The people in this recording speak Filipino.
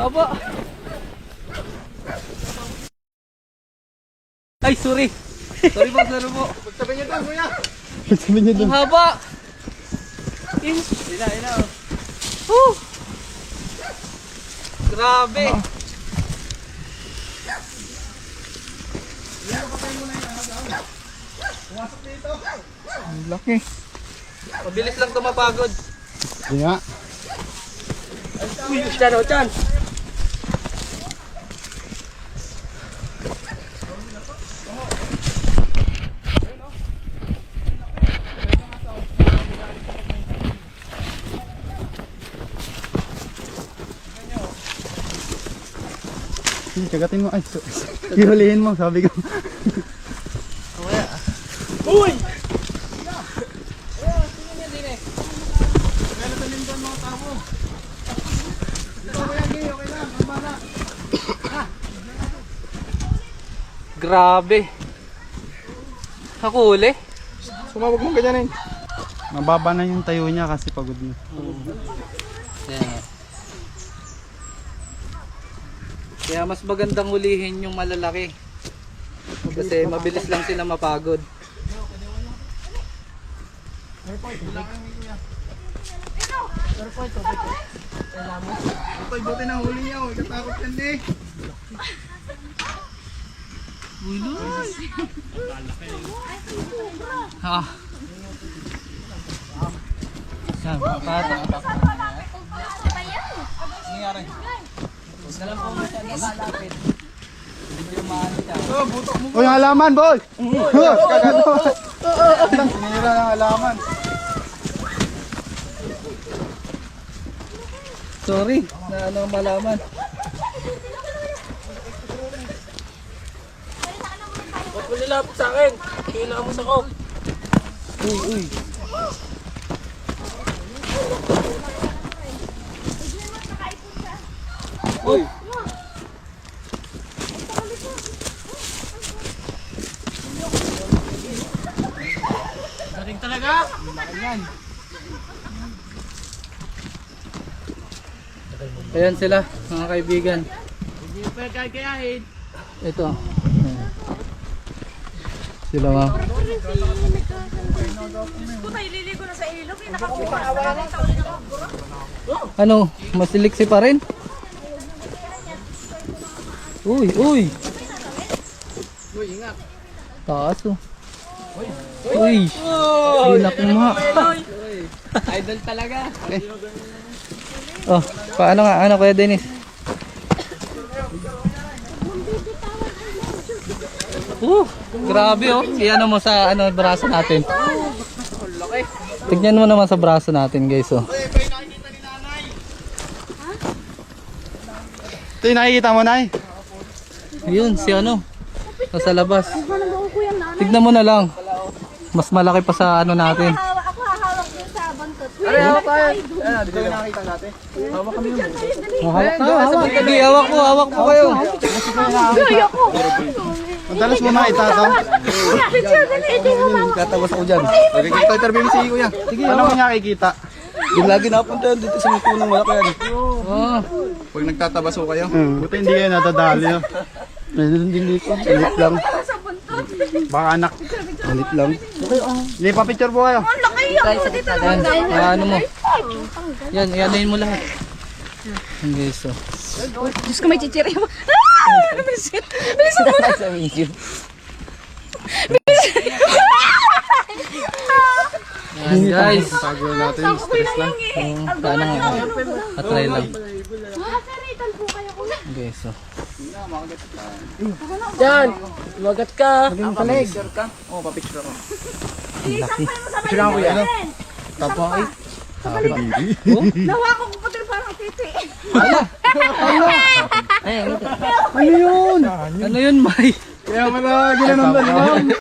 haba. Ay, sorry. Sorry po, sorry po. Sabi niyo doon, kuya. Sabi niya Ang doon. haba. Ina. Woo! Grabe. Pumasok dito. Ang laki. Mabilis lang tumapagod. Di nga. Uy, Chan, o Chan. Kagatin mo. Ay, hihulihin mo, sabi ko. Uy! Grabe. Nakuli. Sumabog mo ganyan eh. Mababa na yung tayo niya kasi pagod na. Yeah. Kaya mas magandang hulihin yung malalaki. Kasi mabilis lang sila mapagod. Ito'y buti na huli niya. Ikatakot yan eh. Ah. Yan, pato. O yung halaman, boy! Kagato! Sinira ng halaman. Sorry, na ano malaman. Ba't mo nilapot sa akin? Kinamos ako. Uy. Uy. Galing talaga. Ayan sila, mga kaibigan. Hindi pa kakayahin. Ito. Ayan. Sila mga. Puta, ililigo na sa ilog. Nakakuha. Ano, masiliksi pa rin? Uy. Uy, ingat. Taas oh. Uy. Hinak mo. Idol talaga. Oh, paano nga? Ano Kuya Dennis? Grabe oh. Iyan mo sa ano braso natin. Tignan mo naman sa braso natin, guys oh. Ito yung nakikita mo, Nay. Yun, si ano. Nasa labas. Tignan mo na lang. Mas malaki pa sa ano natin. Ako hahawak din sa bantot. Hawak tayo. Ayan, dito yung nakita natin. Hawak kami yun. Hawak na, hawak. Sige, hawak po kayo. Gaya ko. Madalas mo na itataw. Picture na ito yung mama. Katawas ako dyan. Nagkikita interview ni si kuya. Sige, ano mo niya kikita? Yung lagi napunta yan dito sa may punong malaki yan. Oh. Pag nagtatabaso kayo. Buti hindi kayo natadali. Meron din dito. Ulit lang. Baka anak. Ulit lang. Hindi pa picture po kayo. Ang laki yan. Dito Yan, ano mo. Yan, ianayin mo lahat. Yan guys, oh. Diyos ko, may chichiri mo. Ah! Bilisan mo na. Sa video. Yan guys. Tago natin. Ako ko lang yung Paano nga? Atry lang. Makakaritan po kayo ko. Guys, oh. Yan! Lumagat ka! Maging palig. Papicture ka? Oo, papicture ako. Isang pa mo sa Picture ako kuya. Tapa eh. Nawa ko puti parang titi. Ano yun? Ano yun, May? Kaya pala ginanong